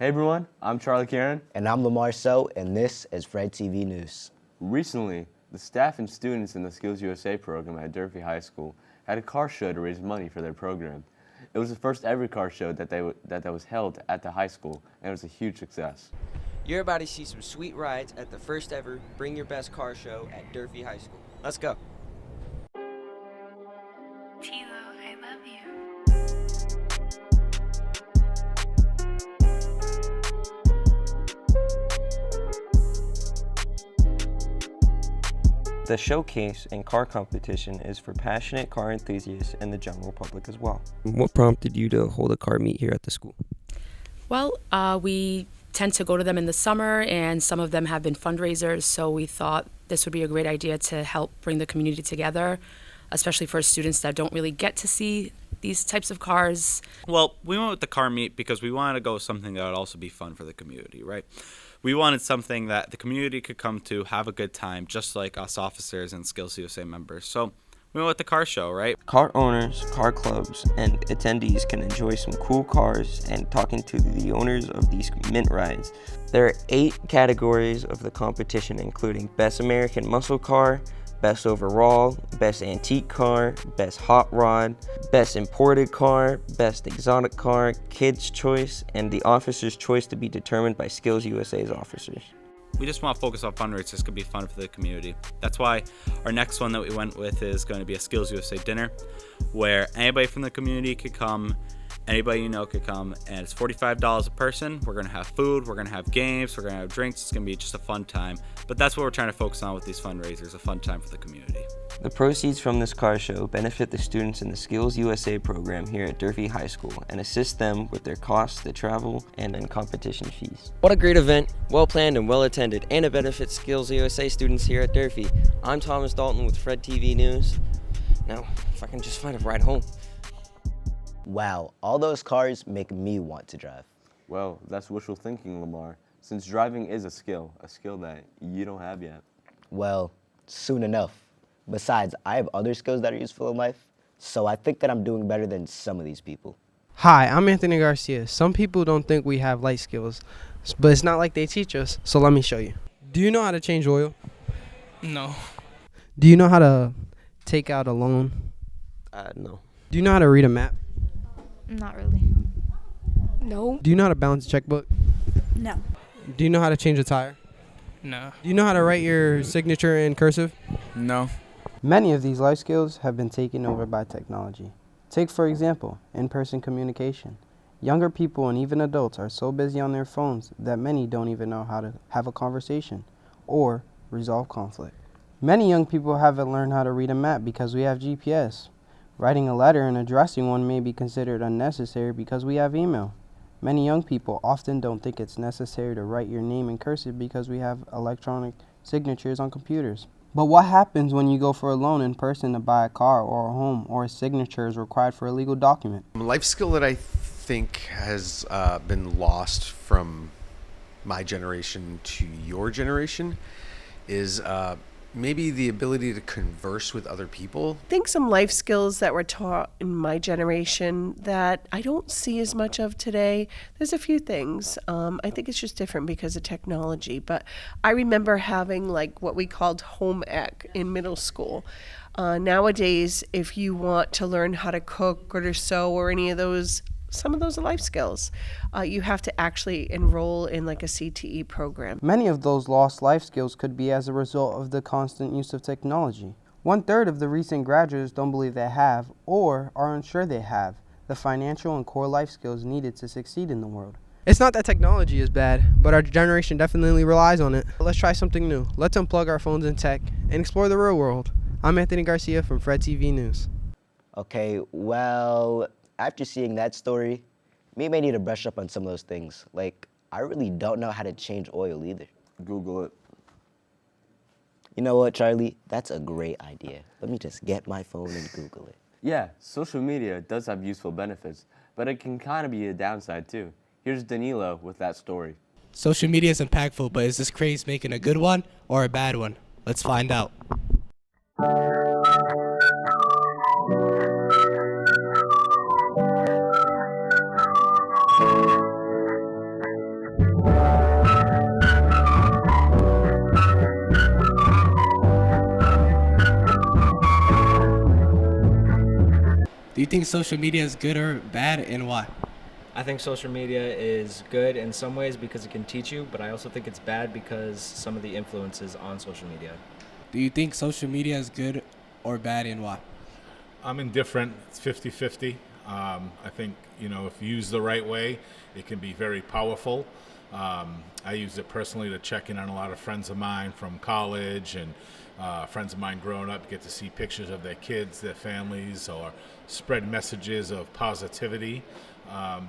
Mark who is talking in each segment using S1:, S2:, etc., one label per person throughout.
S1: Hey everyone, I'm Charlie Karen.
S2: And I'm Lamar So, and this is Fred TV News.
S1: Recently, the staff and students in the Skills USA program at Durfee High School had a car show to raise money for their program. It was the first ever car show that was held at the high school, and it was a huge success.
S3: You're about to see some sweet rides at the first ever Bring Your Best Car Show at Durfee High School. Let's go.
S4: Tilo, I love you.
S5: The showcase and car competition is for passionate car enthusiasts and the general public as well. What prompted you to hold a car meet here at the school?
S6: Well, we tend to go to them in the summer, and some of them have been fundraisers, so we thought this would be a great idea to help bring the community together, especially for students that don't really get to see these types of cars.
S7: Well, we went with the car meet because we wanted to go with something that would also be fun for the community, right? We wanted something that the community could come to, have a good time, just like us officers and Skills USA members. So we went with the car show, right?
S5: Car owners, car clubs, and attendees can enjoy some cool cars and talking to the owners of these mint rides. There are 8 categories of the competition, including Best American Muscle Car, Best Overall, Best Antique Car, Best Hot Rod, Best Imported Car, Best Exotic Car, Kids' Choice, and the Officer's Choice to be determined by Skills USA's officers.
S7: We just want to focus on fundraisers. This could be fun for the community. That's why our next one that we went with is going to be a Skills USA dinner, where anybody from the community could come, anybody you know could come, and it's $45 a person. We're going to have food, we're going to have games, we're going to have drinks. It's going to be just a fun time. But that's what we're trying to focus on with these fundraisers, a fun time for the community.
S5: The proceeds from this car show benefit the students in the Skills USA program here at Durfee High School and assist them with their costs, the travel, and then competition fees.
S3: What a great event, well planned and well attended, and it benefits Skills USA students here at Durfee. I'm Thomas Dalton with Fred TV News. Now, if I can just find a ride home.
S2: Wow, all those cars make me want to drive.
S1: Well, that's wishful thinking, Lamar, since driving is a skill that you don't have yet.
S2: Well, soon enough. Besides, I have other skills that are useful in life, so I think that I'm doing better than some of these people.
S8: Hi, I'm Anthony Garcia. Some people don't think we have life skills, but it's not like they teach us, so let me show you. Do you know how to change oil?
S9: No.
S8: Do you know how to take out a loan?
S5: No.
S8: Do you know how to read a map?
S4: Not really. No.
S8: Do you know how to balance a checkbook?
S4: No.
S8: Do you know how to change a tire?
S9: No.
S8: Do you know how to write your signature in cursive?
S9: No.
S8: Many of these life skills have been taken over by technology. Take, for example, in-person communication. Younger people and even adults are so busy on their phones that many don't even know how to have a conversation or resolve conflict. Many young people haven't learned how to read a map because we have GPS. Writing a letter and addressing one may be considered unnecessary because we have email. Many young people often don't think it's necessary to write your name in cursive because we have electronic signatures on computers. But what happens when you go for a loan in person to buy a car or a home, or a signature is required for a legal document?
S10: A life skill that I think has been lost from my generation to your generation is maybe the ability to converse with other people.
S11: I think some life skills that were taught in my generation that I don't see as much of today. There's a few things. I think it's just different because of technology. But I remember having like what we called home ec in middle school. Nowadays, if you want to learn how to cook or to sew or any of those, some of those are life skills. You have to actually enroll in like a CTE program.
S8: Many of those lost life skills could be as a result of the constant use of technology. 1/3 of the recent graduates don't believe they have, or are unsure they have, the financial and core life skills needed to succeed in the world. It's not that technology is bad, but our generation definitely relies on it. Let's try something new. Let's unplug our phones and tech and explore the real world. I'm Anthony Garcia from Fred TV News.
S2: Okay, well, after seeing that story, me may need to brush up on some of those things. Like, I really don't know how to change oil either.
S1: Google it.
S2: You know what, Charlie? That's a great idea. Let me just get my phone and Google it.
S1: Yeah, social media does have useful benefits, but it can kind of be a downside too. Here's Danilo with that story.
S9: Social media is impactful, but is this craze making a good one or a bad one? Let's find out. Do you think social media is good or bad, and why?
S12: I think social media is good in some ways because it can teach you, but I also think it's bad because some of the influences on social media.
S9: Do you think social media is good or bad, and why?
S13: I'm indifferent. It's 50-50. I think, if used the right way, it can be very powerful. I use it personally to check in on a lot of friends of mine from college and friends of mine growing up, get to see pictures of their kids, their families, or spread messages of positivity.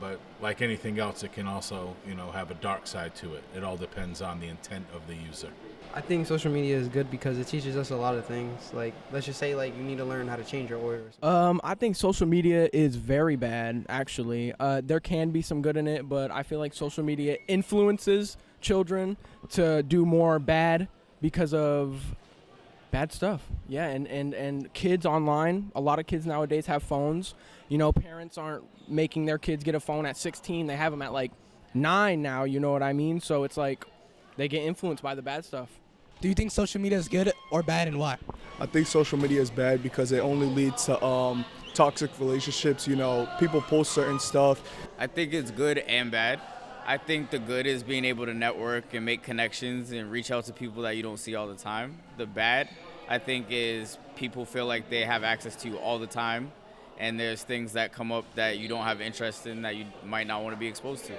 S13: But like anything else, it can also, have a dark side to it. It all depends on the intent of the user.
S8: I think social media is good because it teaches us a lot of things. Like, let's just say, you need to learn how to change your oil.
S14: I think social media is very bad, actually. There can be some good in it, but I feel like social media influences children to do more bad because of bad stuff. Yeah, and kids online, a lot of kids nowadays have phones. Parents aren't making their kids get a phone at 16. They have them at 9 now, you know what I mean? So it's they get influenced by the bad stuff.
S9: Do you think social media is good or bad, and why?
S15: I think social media is bad because it only leads to toxic relationships. People post certain stuff.
S16: I think it's good and bad. I think the good is being able to network and make connections and reach out to people that you don't see all the time. The bad, I think, is people feel like they have access to you all the time, and there's things that come up that you don't have interest in that you might not want to be exposed to.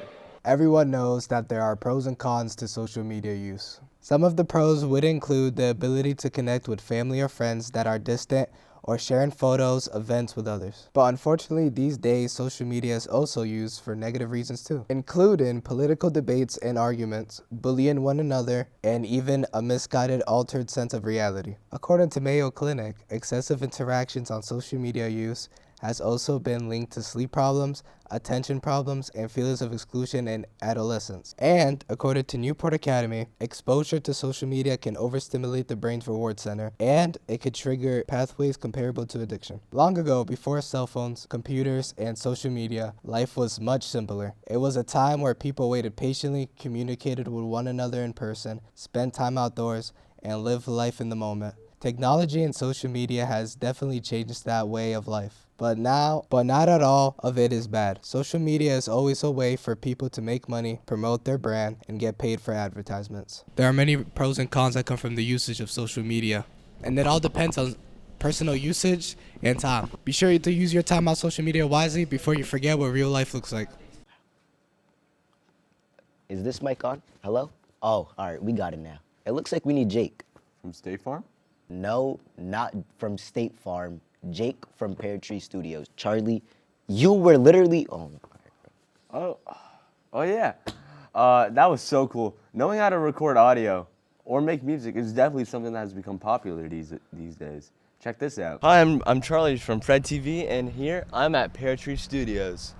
S17: Everyone knows that there are pros and cons to social media use. Some of the pros would include the ability to connect with family or friends that are distant or sharing photos, events with others. But unfortunately, these days, social media is also used for negative reasons too, including political debates and arguments, bullying one another, and even a misguided, altered sense of reality. According to Mayo Clinic, excessive interactions on social media use has also been linked to sleep problems, attention problems, and feelings of exclusion in adolescence. And, according to Newport Academy, exposure to social media can overstimulate the brain's reward center, and it could trigger pathways comparable to addiction. Long ago, before cell phones, computers, and social media, life was much simpler. It was a time where people waited patiently, communicated with one another in person, spent time outdoors, and lived life in the moment. Technology and social media has definitely changed that way of life. But not all of it is bad. Social media is always a way for people to make money, promote their brand, and get paid for advertisements.
S9: There are many pros and cons that come from the usage of social media, and it all depends on personal usage and time. Be sure to use your time on social media wisely before you forget what real life looks like.
S2: Is this mic on? Hello? Oh, all right, we got it now. It looks like we need Jake.
S1: From State Farm?
S2: No, not from State Farm. Jake from Pear Tree Studios. Charlie, you were literally...
S1: Oh yeah. That was so cool. Knowing how to record audio or make music is definitely something that has become popular these days. Check this out.
S18: Hi, I'm Charlie from Fred TV, and here I'm at Pear Tree Studios.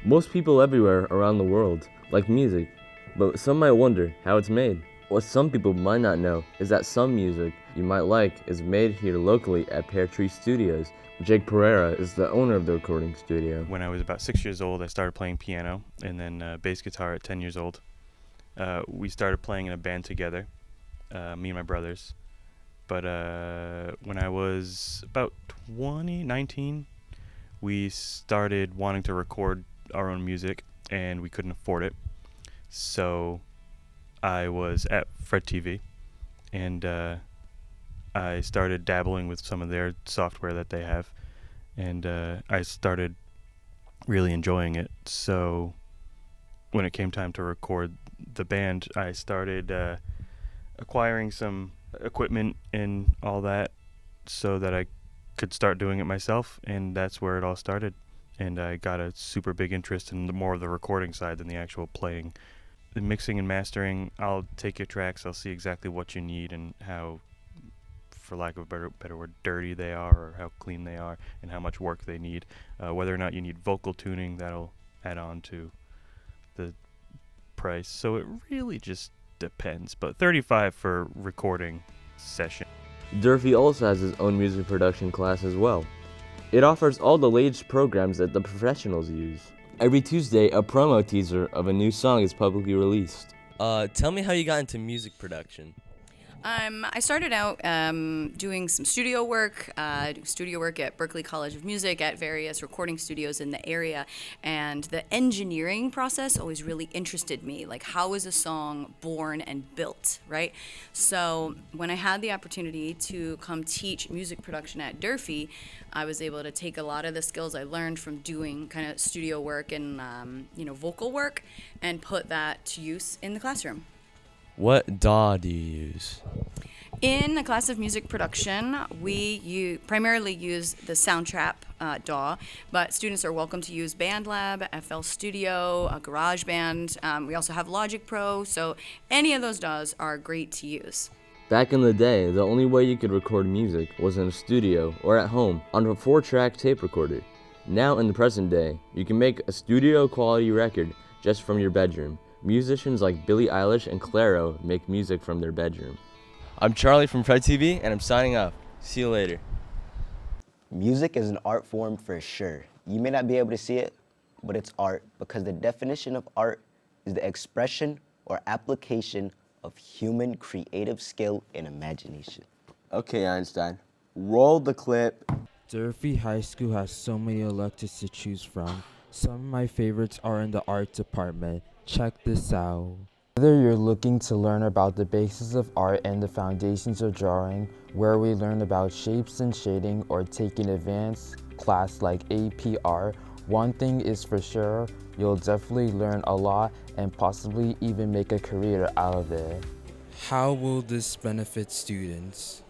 S1: Most people everywhere around the world like music, but some might wonder how it's made. What some people might not know is that some music you might like is made here locally at Pear Tree Studios. Jake Pereira is the owner of the recording studio.
S19: When I was about 6 years old, I started playing piano and then bass guitar at 10 years old. We started playing in a band together, me and my brothers. But when I was about 19, we started wanting to record our own music, and we couldn't afford it. So I was at Fred TV, and I started dabbling with some of their software that they have, and I started really enjoying it. So when it came time to record the band, I started acquiring some equipment and all that so that I could start doing it myself, and that's where it all started. And I got a super big interest in more of the recording side than the actual playing. The mixing and mastering, I'll take your tracks, I'll see exactly what you need and how, for lack of a better word, dirty they are, or how clean they are, and how much work they need. Whether or not you need vocal tuning, that'll add on to the price. So it really just depends, but $35 for recording session.
S1: Durfee also has his own music production class as well. It offers all the latest programs that the professionals use. Every Tuesday, a promo teaser of a new song is publicly released.
S18: Tell me how you got into music production.
S20: I started out doing some studio work at Berklee College of Music at various recording studios in the area, and the engineering process always really interested me. Like, how is a song born and built, right? So when I had the opportunity to come teach music production at Durfee, I was able to take a lot of the skills I learned from doing kind of studio work and vocal work and put that to use in the classroom.
S18: What DAW do you use?
S20: In the class of music production, we primarily use the Soundtrap DAW, but students are welcome to use BandLab, FL Studio, GarageBand. We also have Logic Pro, so any of those DAWs are great to use.
S1: Back in the day, the only way you could record music was in a studio or at home on a 4-track tape recorder. Now in the present day, you can make a studio quality record just from your bedroom. Musicians like Billie Eilish and Clairo make music from their bedroom.
S18: I'm Charlie from Fred TV, and I'm signing off. See you later.
S2: Music is an art form for sure. You may not be able to see it, but it's art because the definition of art is the expression or application of human creative skill and imagination.
S1: Okay, Einstein, roll the clip.
S21: Durfee High School has so many electives to choose from. Some of my favorites are in the art department. Check this out. Whether you're looking to learn about the basics of art and the foundations of drawing, where we learn about shapes and shading, or take an advanced class like APR, one thing is for sure, you'll definitely learn a lot and possibly even make a career out of it. How will this benefit students?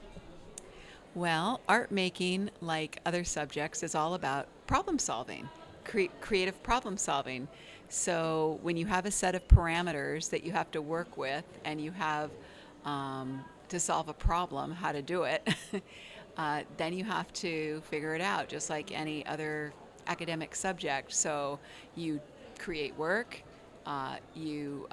S22: Well, art making, like other subjects, is all about problem solving, creative problem solving. So when you have a set of parameters that you have to work with and you have to solve a problem, how to do it, then you have to figure it out, just like any other academic subject. So you create work, you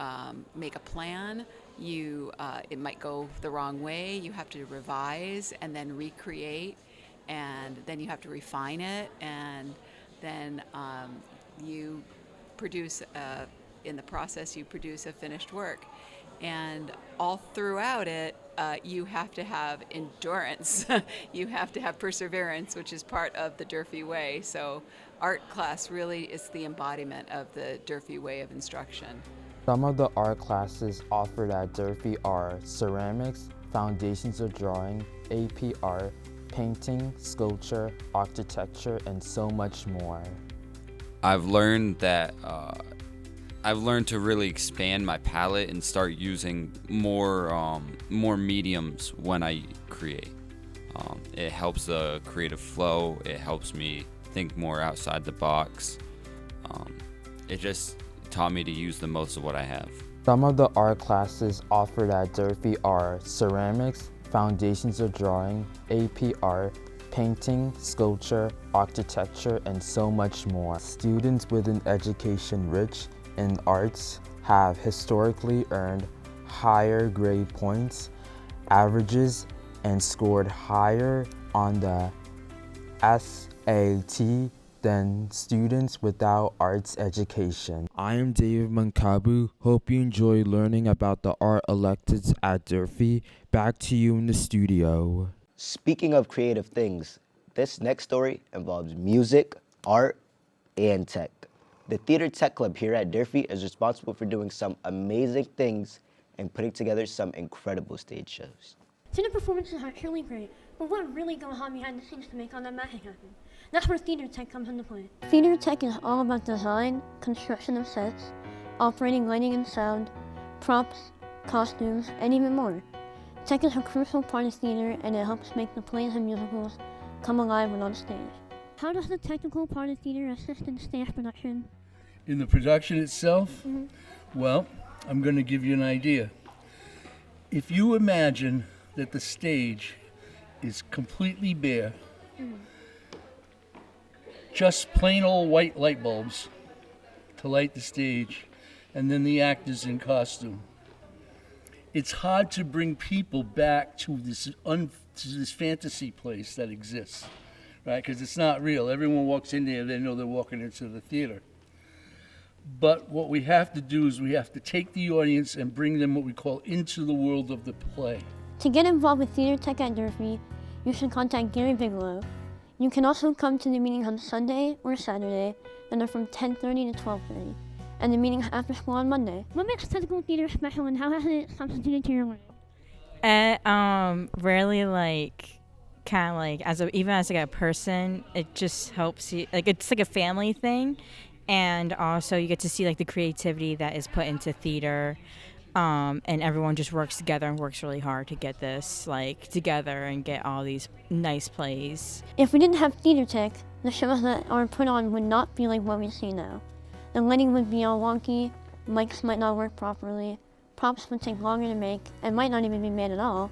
S22: make a plan, it might go the wrong way, you have to revise and then recreate, and then you have to refine it, and then you produce, in the process, you produce a finished work. And all throughout it, you have to have endurance. You have to have perseverance, which is part of the Durfee way. So art class really is the embodiment of the Durfee way of instruction.
S21: Some of the art classes offered at Durfee are ceramics, foundations of drawing, APR, painting, sculpture, architecture, and so much more.
S23: I've learned that I've learned to really expand my palette and start using more mediums when I create. It helps the creative flow. It helps me think more outside the box. It just taught me to use the most of what I have.
S21: Some of the art classes offered at Durfee are ceramics, foundations of drawing, APR, painting, sculpture, architecture, and so much more. Students with an education rich in arts have historically earned higher grade points, averages, and scored higher on the SAT than students without arts education. I am David Mankabu. Hope you enjoy learning about the art electives at Durfee. Back to you in the studio.
S2: Speaking of creative things, this next story involves music, art, and tech. The Theater Tech Club here at Durfee is responsible for doing some amazing things and putting together some incredible stage shows.
S24: Student performances are truly great, but what really goes on behind the scenes to make all that magic happen? That's where Theater Tech comes into play. Theater Tech is all about design, construction of sets, operating lighting and sound, props, costumes, and even more. Tech is a crucial part of theater, and it helps make the plays and musicals come alive when on stage. How does the technical part of theater assist in stage production?
S25: In the production itself? Well, I'm going to give you an idea. If you imagine that the stage is completely bare, just plain old white light bulbs to light the stage, and then the actors in costume. It's hard to bring people back to this fantasy place that exists, right? Because it's not real. Everyone walks in there, they know they're walking into the theater. But what we have to do is we have to take the audience and bring them what we call into the world of the play.
S24: To get involved with Theater Tech at Durfee, you should contact Gary Bigelow. You can also come to the meetings on Sunday or Saturday, and they're from 10:30 to 12:30, and the meetings after school on Monday. What makes technical theater special, and how has it substituted to your learning?
S3: Really like kind of like even as like a person, it just helps you, like it's like a family thing, and also you get to see like the creativity that is put into theater, and everyone just works together and works really hard to get this like together and get all these nice plays.
S24: If we didn't have Theater Tech, the shows that are put on would not be like what we see now. The lighting would be all wonky, mics might not work properly, props would take longer to make and might not even be made at all,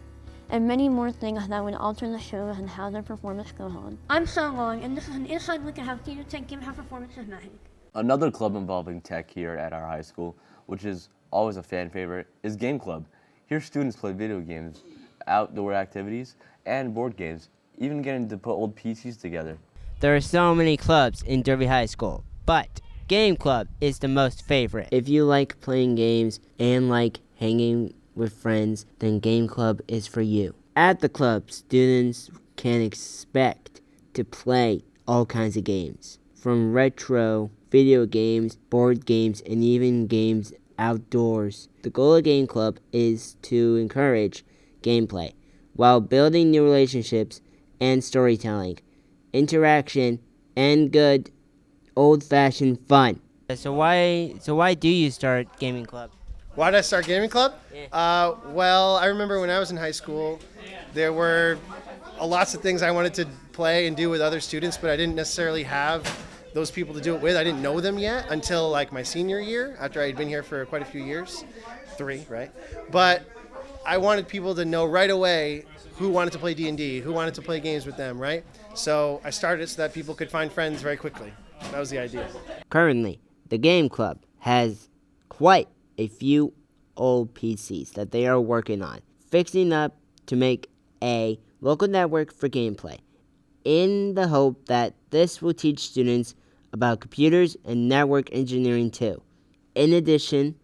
S24: and many more things that would alter the shows and how their performance goes on. I'm So Long, and this is an inside look at how Theater Tech gives how performances made.
S1: Another club involving tech here at our high school, which is always a fan favorite, is Game Club. Here students play video games, outdoor activities, and board games, even getting to put old PCs together.
S4: There are so many clubs in Derby High School, but Game Club is the most favorite.
S2: If you like playing games and like hanging with friends, then Game Club is for you. At the club, students can expect to play all kinds of games, from retro video games, board games, and even games outdoors. The goal of Game Club is to encourage gameplay while building new relationships and storytelling, interaction, and good old-fashioned fun.
S4: So why do you start Gaming Club?
S5: Why did I start Gaming Club? Well, I remember when I was in high school, there were lots of things I wanted to play and do with other students, but I didn't necessarily have those people to do it with. I didn't know them yet until like my senior year, after I'd been here for quite a few years. 3, right? But I wanted people to know right away who wanted to play D&D, who wanted to play games with them, right? So I started it so that people could find friends very quickly. That was the idea.
S2: Currently, the Game Club has quite a few old PCs that they are working on, fixing up to make a local network for gameplay, in the hope that this will teach students about computers and network engineering too. In addition,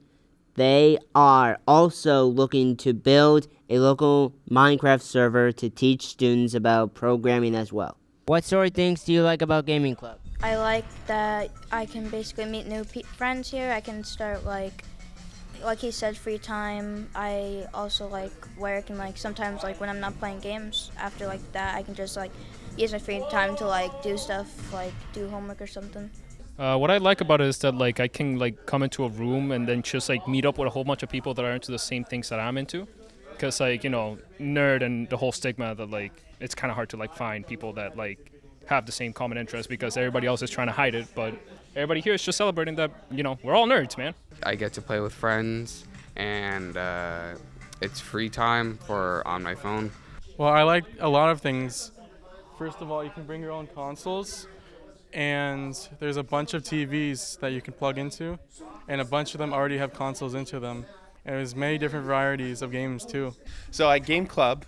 S2: they are also looking to build a local Minecraft server to teach students about programming as well.
S4: What sort of things do you like about Gaming Club?
S6: I like that I can basically meet new friends here. I can start like he said, free time. I also like where I can like sometimes like when I'm not playing games, after like that I can just like use my free time to like do stuff, like do homework or something.
S7: What I like about it is that like I can like come into a room and then just like meet up with a whole bunch of people that are into the same things that I'm into. Because like, you know, nerd and the whole stigma that like it's kind of hard to like find people that like have the same common interest because everybody else is trying to hide it, but everybody here is just celebrating that, you know, we're all nerds, man.
S26: I get to play with friends, and it's free time on my phone.
S27: Well, I like a lot of things. First of all, you can bring your own consoles, and there's a bunch of TVs that you can plug into, and a bunch of them already have consoles into them. And there's many different varieties of games too.
S28: So at Game Club,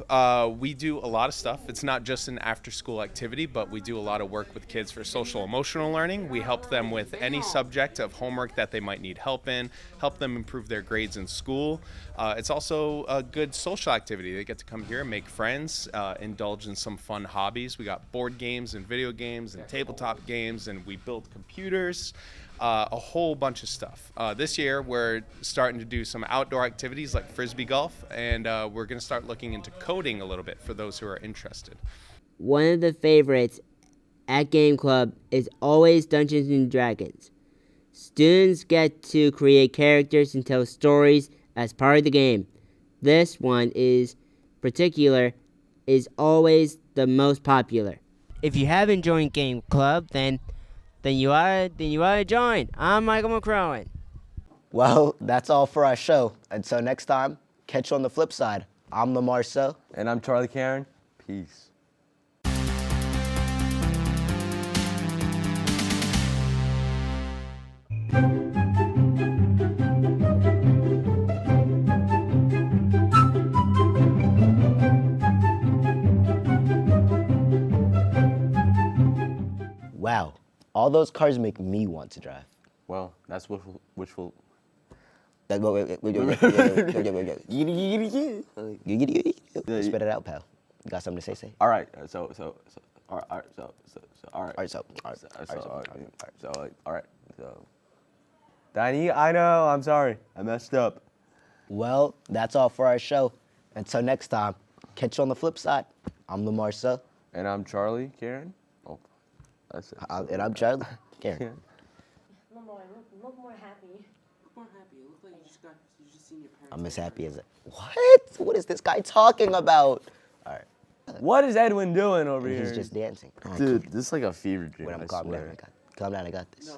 S28: we do a lot of stuff. It's not just an after-school activity, but we do a lot of work with kids for social emotional learning. We help them with any subject of homework that they might need help in, help them improve their grades in school. It's also a good social activity. They get to come here and make friends, indulge in some fun hobbies. We got board games and video games and tabletop games, and we build computers. A whole bunch of stuff. This year, we're starting to do some outdoor activities like frisbee golf, and we're going to start looking into coding a little bit for those who are interested.
S2: One of the favorites at Game Club is always Dungeons and Dragons. Students get to create characters and tell stories as part of the game. This one is always the most popular.
S4: If you haven't joined Game Club, then you ought to join. I'm Michael McCrowan.
S2: Well, that's all for our show. Until next time, catch you on the flip side. I'm Lamar So.
S1: And I'm Charlie Karen. Peace.
S2: Wow. All those cars make me want to drive.
S1: Well, that's wishful.
S2: Spit it out, pal. You got something to say?
S1: All right. So, all right. So, Danny, I know. I'm sorry. I messed up.
S2: Well, that's all for our show. Until next time, catch you on the flip side. I'm Lamar Suh.
S1: And I'm Charlie Karen. Oh, that's it.
S2: And I'm Charlie Karen.
S24: Lamar, look more happy. Look more happy. You look like you just seen your parents.
S2: I'm as happy as What? What is this guy talking about? All right.
S1: What is Edwin doing over here?
S2: He's just dancing.
S1: Dude, this is like a fever dream.
S2: Wait, I'm
S1: I
S2: calm
S1: swear.
S2: down. Calm down. I got this.
S24: No,